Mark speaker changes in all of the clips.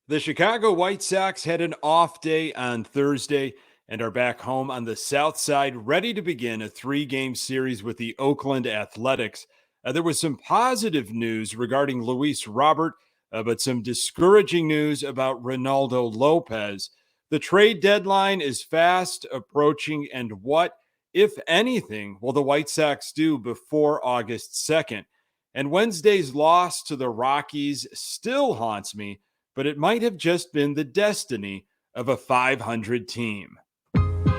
Speaker 1: The Chicago White Sox had an off day on Thursday and are back home on the South Side, ready to begin a 3-game series with the Oakland Athletics. There was some positive news regarding Luis Robert, but some discouraging news about Ronaldo Lopez. The trade deadline is fast approaching, and what, if anything, will the White Sox do before August 2nd? And Wednesday's loss to the Rockies still haunts me, but it might have just been the destiny of a 500 team.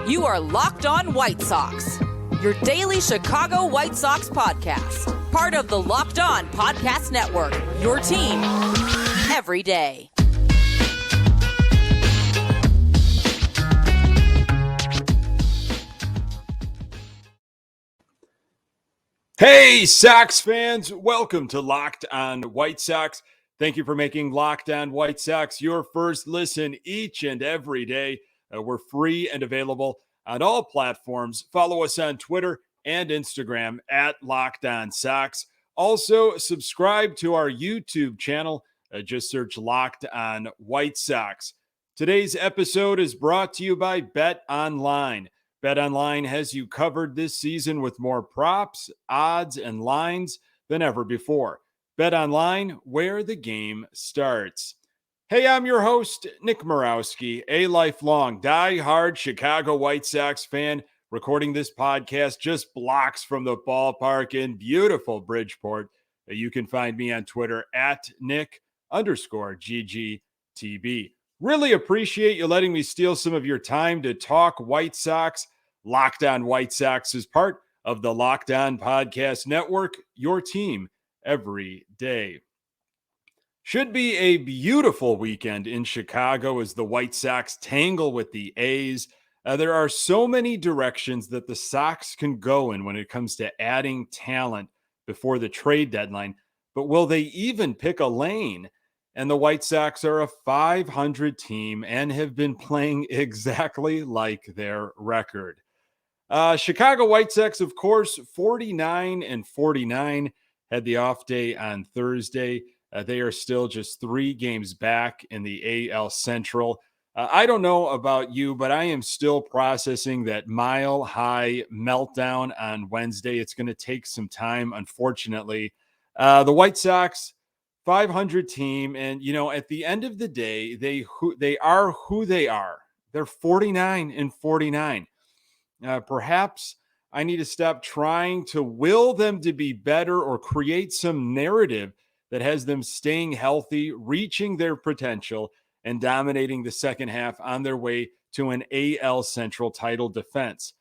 Speaker 2: You are Locked On White Sox, your daily Chicago White Sox podcast, part of the Locked On Podcast Network, your team every day.
Speaker 1: Hey, Sox fans, welcome to Locked On White Sox. Thank you for making Locked On White Sox your first listen each and every day. We're free and available on all platforms. Follow us on Twitter and Instagram at Locked On Sox. Also, subscribe to our YouTube channel. Just search Locked On White Sox. Today's episode is brought to you by BetOnline. BetOnline has you covered this season with more props, odds, and lines than ever before. BetOnline, where the game starts. Hey, I'm your host, Nick Morawski, a lifelong die-hard Chicago White Sox fan, recording this podcast just blocks from the ballpark in beautiful Bridgeport. You can find me on Twitter at Nick_GGTB. Really appreciate you letting me steal some of your time to talk White Sox. Locked On White Sox is part of the Locked On Podcast Network, your team every day. Should be a beautiful weekend in Chicago as the White Sox tangle with the A's. There are so many directions that the Sox can go in when it comes to adding talent before the trade deadline, but will they even pick a lane? And the White Sox are a 500 team and have been playing exactly like their record. Chicago White Sox, of course, 49-49, had the off day on Thursday. They are still just 3 games back in the AL Central. I don't know about you, but I am still processing that mile-high meltdown on Wednesday. It's going to take some time, unfortunately. The White Sox, 500 team, and, you know, at the end of the day, they are who they are. They're 49-49. Perhaps I need to stop trying to will them to be better or create some narrative that has them staying healthy, reaching their potential, and dominating the second half on their way to an AL Central title defense.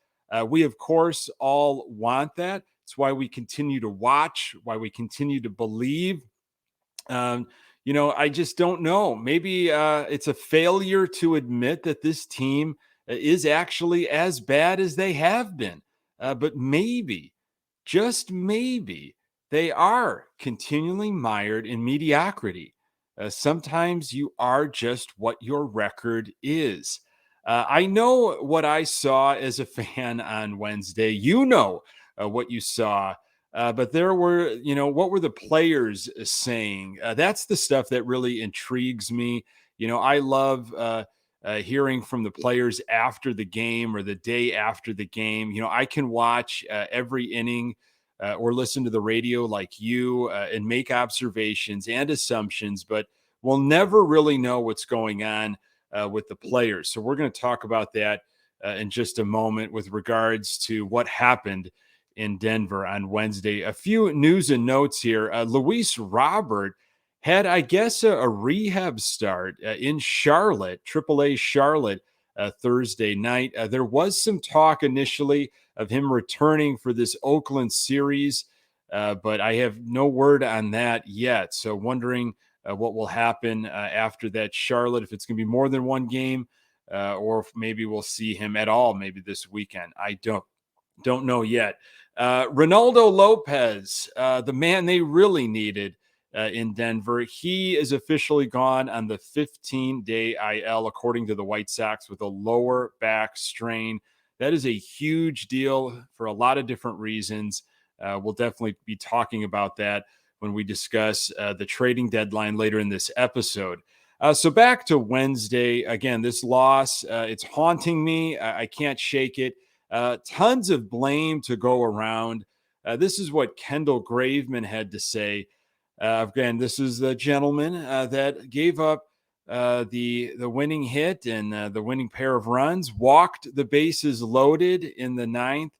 Speaker 1: We, of course, all want that. It's why we continue to watch, why we continue to believe. You know, I just don't know. Maybe it's a failure to admit that this team is actually as bad as they have been. But maybe, just maybe, they are continually mired in mediocrity. Sometimes you are just what your record is. I know what I saw as a fan on Wednesday. You know what you saw. But there were, you know, what were the players saying? That's the stuff that really intrigues me. You know, I love hearing from the players after the game or the day after the game. You know, I can watch every inning or listen to the radio like you and make observations and assumptions, but we'll never really know what's going on with the players. So we're going to talk about that in just a moment with regards to what happened in Denver on Wednesday. A few news and notes here. Luis Robert had, I guess, a rehab start in Charlotte, AAA Charlotte, Thursday night. There was some talk initially of him returning for this Oakland series, but I have no word on that yet. So wondering what will happen after that Charlotte, if it's going to be more than one game, or if maybe we'll see him at all maybe this weekend. I don't know yet. Ronaldo Lopez, the man they really needed in Denver, he is officially gone on the 15-day IL, according to the White Sox, with a lower back strain. That is a huge deal for a lot of different reasons. We'll definitely be talking about that when we discuss the trading deadline later in this episode. So back to Wednesday. Again, this loss, it's haunting me. I can't shake it. Tons of blame to go around. This is what Kendall Graveman had to say. Again, this is the gentleman that gave up the winning hit and the winning pair of runs, walked the bases loaded in the ninth.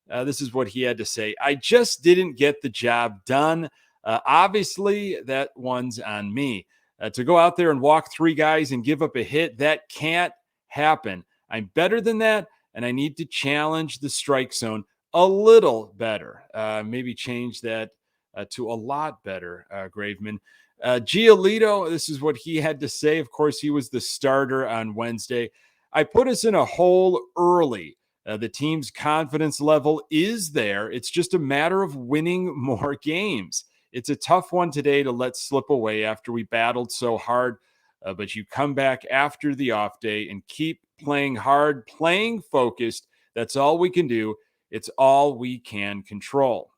Speaker 1: This is what he had to say. I just didn't get the job done. Obviously, that one's on me. To go out there and walk three guys and give up a hit, that can't happen. I'm better than that, and I need to challenge the strike zone a little better. Maybe change that to a lot better, Graveman. Giolito, this is what he had to say. Of course, he was the starter on Wednesday. I put us in a hole early. The team's confidence level is there. It's just a matter of winning more games. It's a tough one today to let slip away after we battled so hard, but you come back after the off day and keep playing hard, playing focused. That's all we can do. It's all we can control.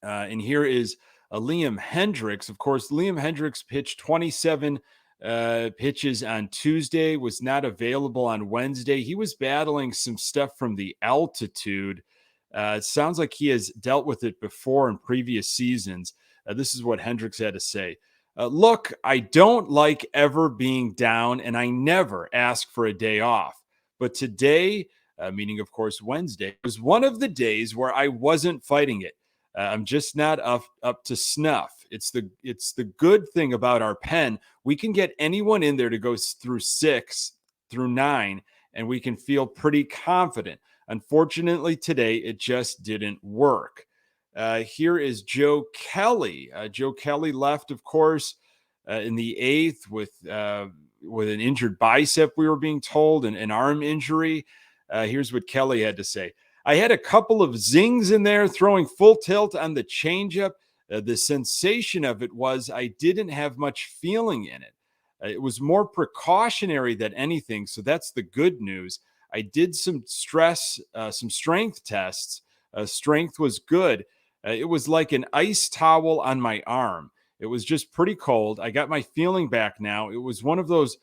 Speaker 1: And here is Liam Hendriks. Of course, Liam Hendriks pitched 27 pitches on Tuesday, was not available on Wednesday. He was battling some stuff from the altitude. It sounds like he has dealt with it before in previous seasons. This is what Hendriks had to say. Look, I don't like ever being down, and I never ask for a day off. But today, meaning, of course, Wednesday, was one of the days where I wasn't fighting it. I'm just not up to snuff. It's the good thing about our pen. We can get anyone in there to go through 6 through 9, and we can feel pretty confident. Unfortunately, today it just didn't work. Here is Joe Kelly. Joe Kelly left, of course, in the 8th with an injured bicep, we were being told, and an arm injury. Here's what Kelly had to say. I had a couple of zings in there, throwing full tilt on the changeup. The sensation of it was I didn't have much feeling in it. It was more precautionary than anything, so that's the good news. I did some strength tests. Strength was good. It was like an ice towel on my arm. It was just pretty cold. I got my feeling back now. It was one of those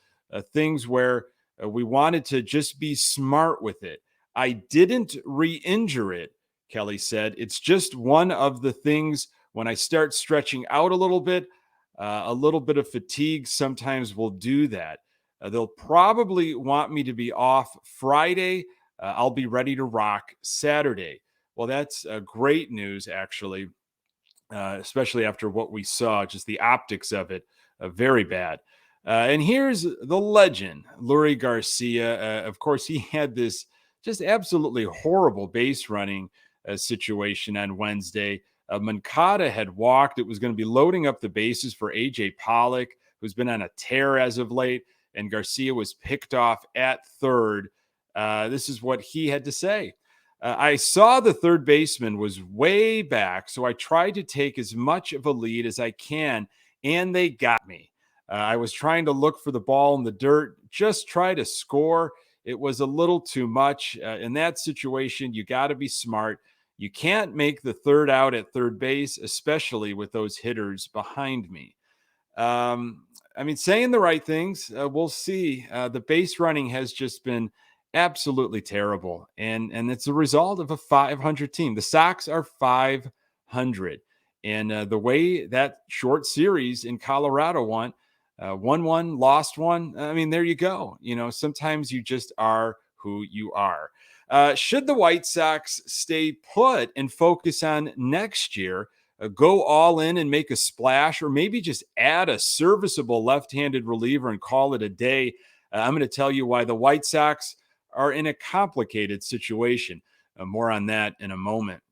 Speaker 1: things where we wanted to just be smart with it. I didn't re-injure it, Kelly said. It's just one of the things when I start stretching out a little bit of fatigue sometimes will do that. They'll probably want me to be off Friday. I'll be ready to rock Saturday. Well, that's great news, actually, especially after what we saw, just the optics of it, very bad. And here's the legend, Lurie Garcia. Of course, he had this just absolutely horrible base running situation on Wednesday. Moncada had walked. It was going to be loading up the bases for A.J. Pollock, who's been on a tear as of late, and Garcia was picked off at third. This is what he had to say. I saw the third baseman was way back, so I tried to take as much of a lead as I can, and they got me. I was trying to look for the ball in the dirt, just try to score. It was a little too much. In that situation, you got to be smart. You can't make the third out at third base, especially with those hitters behind me. Saying the right things, we'll see. The base running has just been absolutely terrible. And it's a result of a 500 team. The Sox are 500. And the way that short series in Colorado won, won one, lost one. There you go. Sometimes you just are who you are. Should the White Sox stay put and focus on next year, go all in and make a splash, or maybe just add a serviceable left-handed reliever and call it a day? I'm going to tell you why the White Sox are in a complicated situation. More on that in a moment.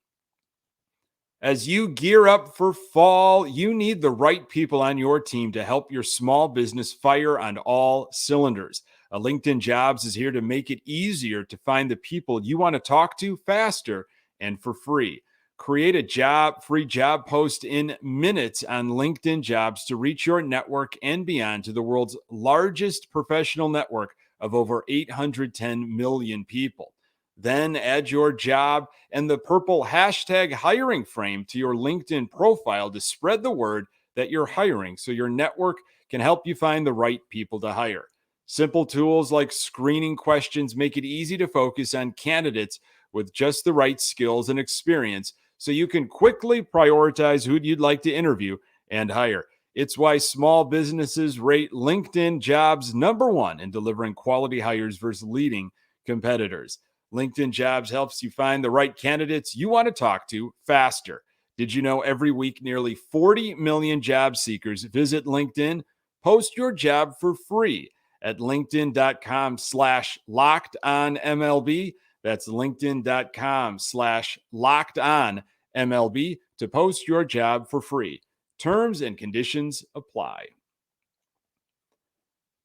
Speaker 1: As you gear up for fall, you need the right people on your team to help your small business fire on all cylinders. LinkedIn Jobs is here to make it easier to find the people you want to talk to faster and for free. Create a free job post in minutes on LinkedIn Jobs to reach your network and beyond to the world's largest professional network of over 810 million people. Then add your job and the purple hashtag hiring frame to your LinkedIn profile to spread the word that you're hiring so your network can help you find the right people to hire. Simple tools like screening questions make it easy to focus on candidates with just the right skills and experience so you can quickly prioritize who you'd like to interview and hire. It's why small businesses rate LinkedIn Jobs #1 in delivering quality hires versus leading competitors. LinkedIn Jobs helps you find the right candidates you want to talk to faster. Did you know every week nearly 40 million job seekers visit LinkedIn? Post your job for free at linkedin.com/lockedonmlb. That's linkedin.com/lockedonmlb to post your job for free. Terms and conditions apply.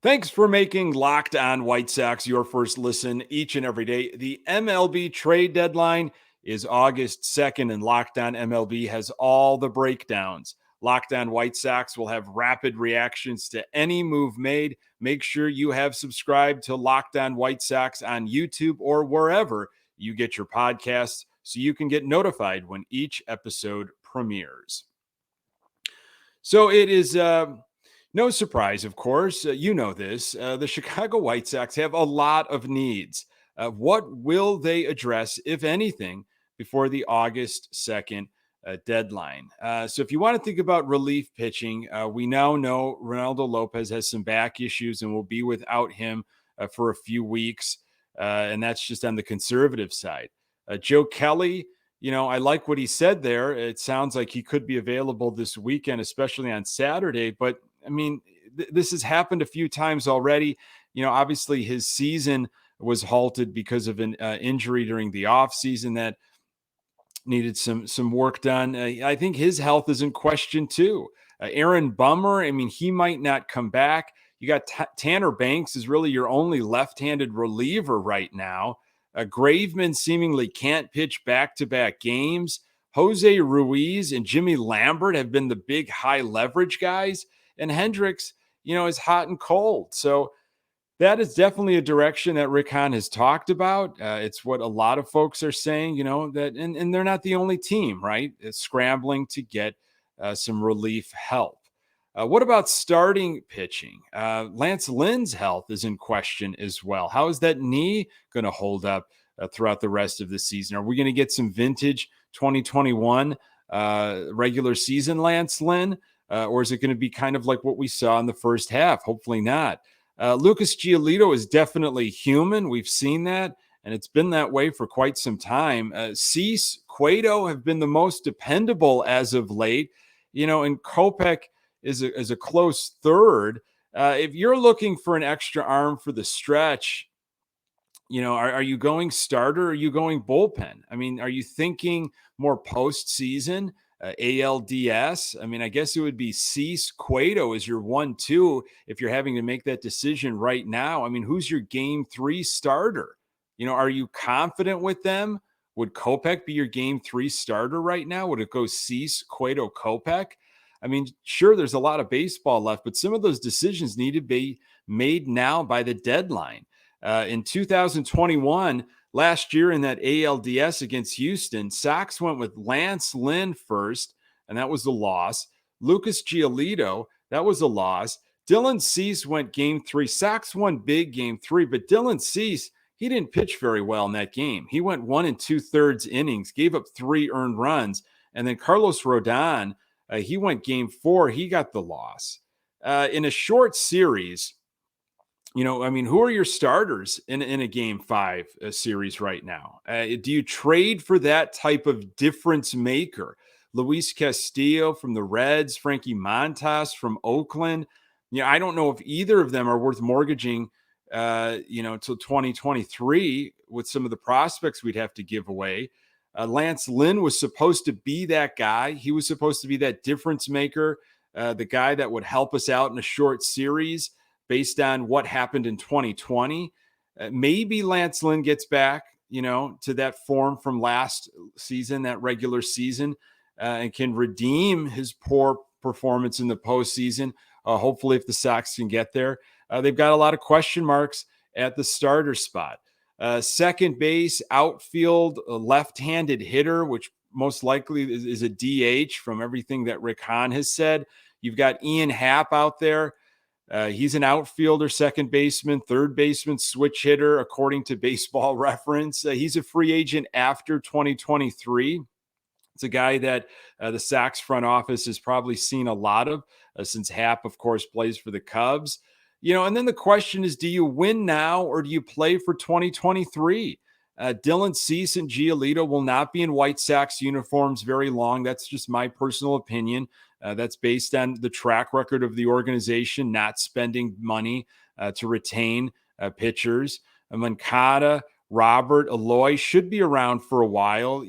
Speaker 1: Thanks for making Locked On White Sox your first listen each and every day. The MLB trade deadline is August 2nd, and Locked On MLB has all the breakdowns. Locked On White Sox will have rapid reactions to any move made. Make sure you have subscribed to Locked On White Sox on YouTube or wherever you get your podcasts so you can get notified when each episode premieres. So it is no surprise, of course, you know this. The Chicago White Sox have a lot of needs. What will they address, if anything, before the August 2nd deadline? So if you want to think about relief pitching, we now know Ronaldo Lopez has some back issues and will be without him for a few weeks. And that's just on the conservative side. Joe Kelly, I like what he said there. It sounds like he could be available this weekend, especially on Saturday. But I mean, this has happened a few times already. Obviously his season was halted because of an injury during the offseason that needed some work done. I think his health is in question too. Aaron Bummer, I mean, he might not come back. You got Tanner Banks is really your only left-handed reliever right now. Graveman seemingly can't pitch back-to-back games. Jose Ruiz and Jimmy Lambert have been the big high leverage guys. And Hendricks, is hot and cold. So that is definitely a direction that Rick Hahn has talked about. It's what a lot of folks are saying, that, and they're not the only team, right? It's scrambling to get some relief help. What about starting pitching? Lance Lynn's health is in question as well. How is that knee going to hold up throughout the rest of the season? Are we going to get some vintage 2021 regular season Lance Lynn? Or is it going to be kind of like what we saw in the first half? Hopefully not. Lucas Giolito is definitely human. We've seen that, and it's been that way for quite some time. Cease, Cueto have been the most dependable as of late. And Kopech is a close third. If you're looking for an extra arm for the stretch, are you going starter or are you going bullpen? I mean, are you thinking more postseason, ALDS? I mean, I guess it would be Cease, Cueto as your 1-2 if you're having to make that decision right now. I mean, who's your game 3 starter? Are you confident with them? Would Kopech be your game 3 starter right now? Would it go Cease, Cueto, Kopech? I mean, sure, there's a lot of baseball left, but some of those decisions need to be made now by the deadline. In 2021, last year in that ALDS against Houston, Sox went with Lance Lynn first, and that was a loss. Lucas Giolito, that was a loss. Dylan Cease went game 3. Sox won big game 3, but Dylan Cease, he didn't pitch very well in that game. He went 1 2/3 innings, gave up 3 earned runs, and then Carlos Rodon, he went game 4. He got the loss. In a short series, who are your starters in a game 5 series right now? Do you trade for that type of difference maker? Luis Castillo from the Reds, Frankie Montas from Oakland. I don't know if either of them are worth mortgaging, till 2023 with some of the prospects we'd have to give away. Lance Lynn was supposed to be that guy. He was supposed to be that difference maker, the guy that would help us out in a short series based on what happened in 2020. Maybe Lance Lynn gets back, to that form from last season, that regular season, and can redeem his poor performance in the postseason. Hopefully, if the Sox can get there. They've got a lot of question marks at the starter spot. Second base, outfield, a left-handed hitter, which most likely is a DH from everything that Rick Hahn has said. You've got Ian Happ out there. He's an outfielder, second baseman, third baseman, switch hitter, according to Baseball Reference. He's a free agent after 2023. It's a guy that the Sox front office has probably seen a lot of since Happ, of course, plays for the Cubs. And then the question is, do you win now or do you play for 2023? Dylan Cease and Giolito will not be in White Sox uniforms very long. That's just my personal opinion. That's based on the track record of the organization not spending money to retain pitchers. Moncada, Robert, Eloy should be around for a while.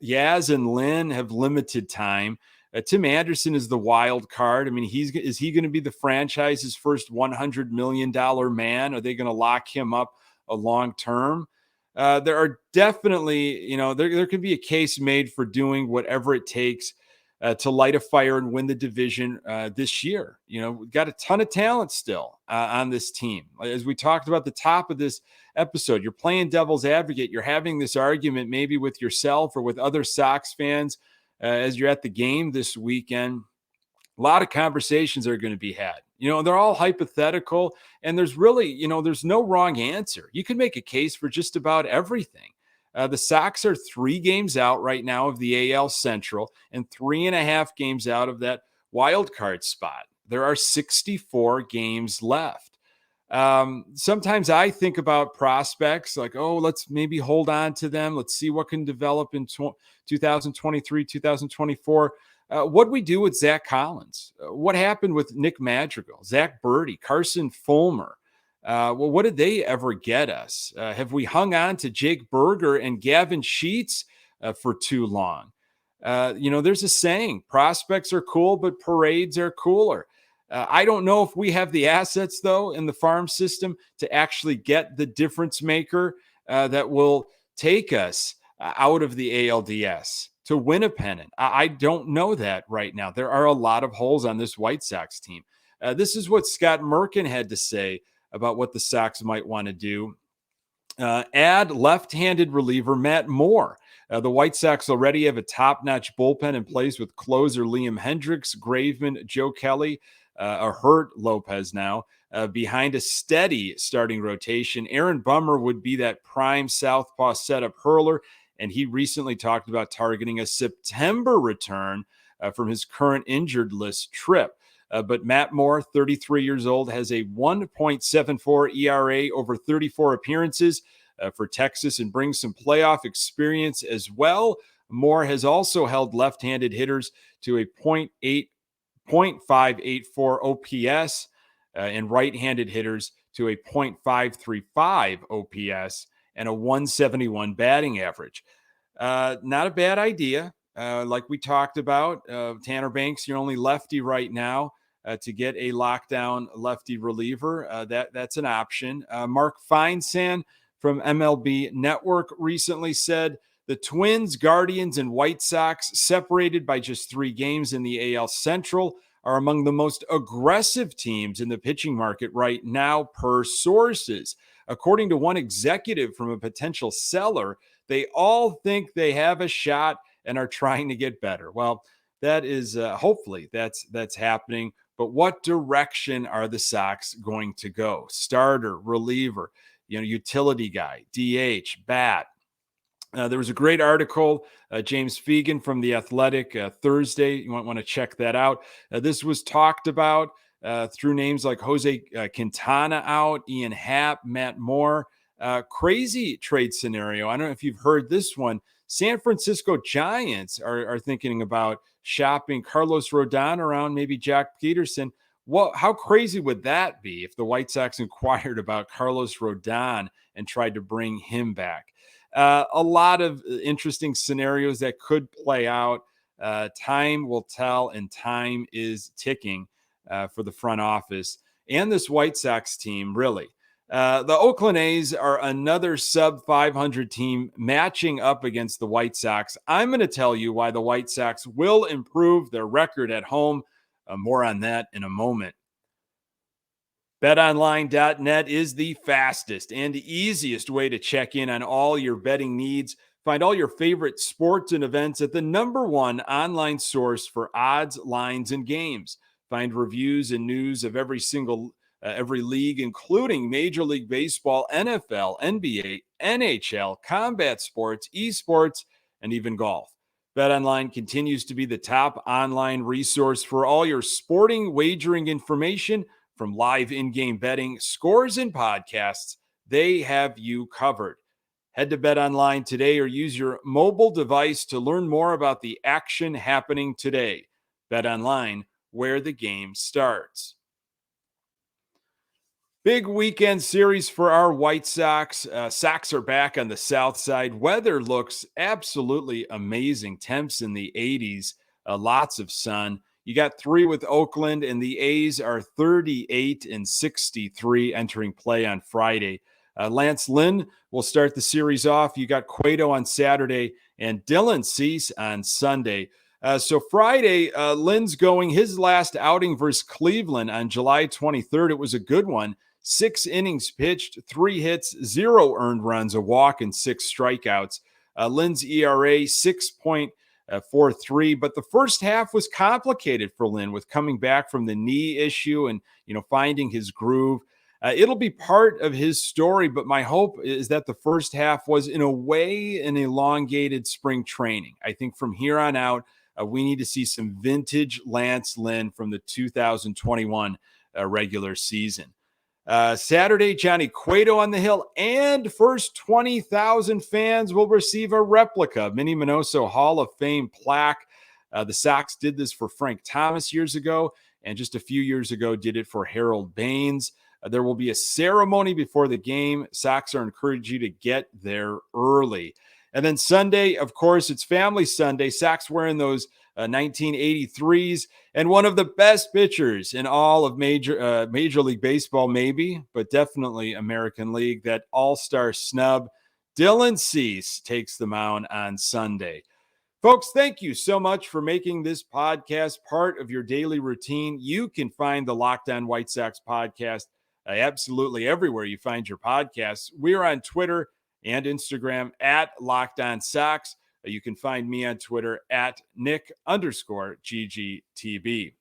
Speaker 1: Yaz and Lynn have limited time. Tim Anderson is the wild card. I mean, is he going to be the franchise's first $100 million man? Are they going to lock him up a long term? There are definitely, there could be a case made for doing whatever it takes to light a fire and win the division this year. We've got a ton of talent still on this team. As we talked about at the top of this episode, you're playing devil's advocate. You're having this argument maybe with yourself or with other Sox fans as you're at the game this weekend. A lot of conversations are going to be had. They're all hypothetical, and there's really, there's no wrong answer. You can make a case for just about everything. The Sox are 3 games out right now of the AL Central and 3.5 games out of that wild card spot. There are 64 games left. Sometimes I think about prospects like, let's maybe hold on to them. Let's see what can develop in 2023, 2024. What we do with Zach Collins? What happened with Nick Madrigal, Zach Birdie, Carson Fulmer? What did they ever get us? Have we hung on to Jake Berger and Gavin Sheets for too long? There's a saying, prospects are cool, but parades are cooler. I don't know if we have the assets, though, in the farm system to actually get the difference maker that will take us out of the ALDS to win a pennant. I don't know that right now. There are a lot of holes on this White Sox team. This is what Scott Merkin had to say about what the Sox might want to do. Add left-handed reliever Matt Moore. The White Sox already have a top-notch bullpen in place with closer Liam Hendricks, Graveman, Joe Kelly, a hurt Lopez now, behind a steady starting rotation. Aaron Bummer would be that prime southpaw setup hurler, and he recently talked about targeting a September return from his current injured list trip. But Matt Moore, 33 years old, has a 1.74 ERA over 34 appearances for Texas and brings some playoff experience as well. Moore has also held left-handed hitters to a .584 OPS and right-handed hitters to a .535 OPS and a 171 batting average. Not a bad idea. Like we talked about, Tanner Banks, your only lefty right now. To get a lockdown lefty reliever, that's an option. Mark Feinsand from MLB Network recently said the Twins, Guardians, and White Sox, separated by just 3 games in the AL Central, are among the most aggressive teams in the pitching market right now per sources. According to one executive from a potential seller, they all think they have a shot and are trying to get better. Well, that is hopefully that's happening. But what direction are the Sox going to go? Starter, reliever, utility guy, DH, bat. There was a great article, James Fegan from The Athletic Thursday. You might want to check that out. This was talked about through names like Jose Quintana out, Ian Happ, Matt Moore. Crazy trade scenario. I don't know if you've heard this one. San Francisco Giants are thinking about shopping Carlos Rodon around maybe Joc Pederson. Well, how crazy would that be if the White Sox inquired about Carlos Rodon and tried to bring him back? A lot of interesting scenarios that could play out. Time will tell, and time is ticking for the front office and this White Sox team, really. The Oakland A's are another sub-500 team matching up against the White Sox. I'm going to tell you why the White Sox will improve their record at home. More on that in a moment. BetOnline.net is the fastest and easiest way to check in on all your betting needs. Find all your favorite sports and events at the #1 online source for odds, lines, and games. Find reviews and news of every league, including Major League Baseball, NFL, NBA, NHL, combat sports, esports, and even golf. BetOnline continues to be the top online resource for all your sporting wagering information, from live in-game betting, scores, and podcasts. They have you covered. Head to BetOnline today or use your mobile device to learn more about the action happening today. BetOnline, where the game starts. Big weekend series for our White Sox. Sox are back on the south side. Weather looks absolutely amazing. Temps in the 80s, lots of sun. You got 3 with Oakland, and the A's are 38 and 63 entering play on Friday. Lance Lynn will start the series off. You got Cueto on Saturday and Dylan Cease on Sunday. So Friday, Lynn's going his last outing versus Cleveland on July 23rd. It was a good one. 6 innings pitched, 3 hits, 0 earned runs, a walk, and 6 strikeouts. Lynn's ERA 6.43, but the first half was complicated for Lynn with coming back from the knee issue and finding his groove. It'll be part of his story, but my hope is that the first half was, in a way, an elongated spring training. I think from here on out, we need to see some vintage Lance Lynn from the 2021 regular season. Saturday, Johnny Cueto on the hill, and first 20,000 fans will receive a replica Minnie Minoso Hall of Fame plaque. The Sox did this for Frank Thomas years ago, and just a few years ago did it for Harold Baines. There will be a ceremony before the game. Sox are encouraging you to get there early. And then Sunday, of course, it's Family Sunday. Sox wearing those 1983s, and one of the best pitchers in all of Major League Baseball, maybe, but definitely American League, that all-star snub. Dylan Cease takes the mound on Sunday. Folks, thank you so much for making this podcast part of your daily routine. You can find the Locked On White Sox podcast absolutely everywhere you find your podcasts. We're on Twitter and Instagram at Locked On Sox. You can find me on Twitter at Nick_GGTB.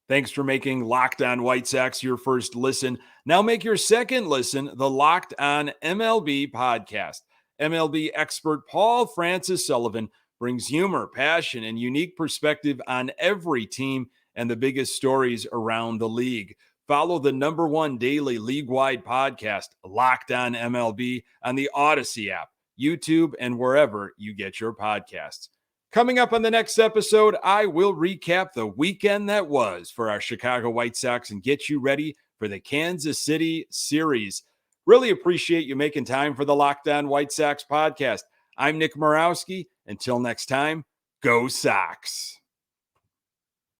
Speaker 1: Thanks for making Locked On White Sox your first listen. Now make your second listen the Locked On MLB podcast. MLB expert Paul Francis Sullivan brings humor, passion, and unique perspective on every team and the biggest stories around the league. Follow the #1 daily league-wide podcast, Locked On MLB, on the Odyssey app, YouTube, and wherever you get your podcasts. Coming up on the next episode, I will recap the weekend that was for our Chicago White Sox and get you ready for the Kansas City series. Really appreciate you making time for the Locked On White Sox podcast. I'm Nick Morawski. Until next time, go Sox.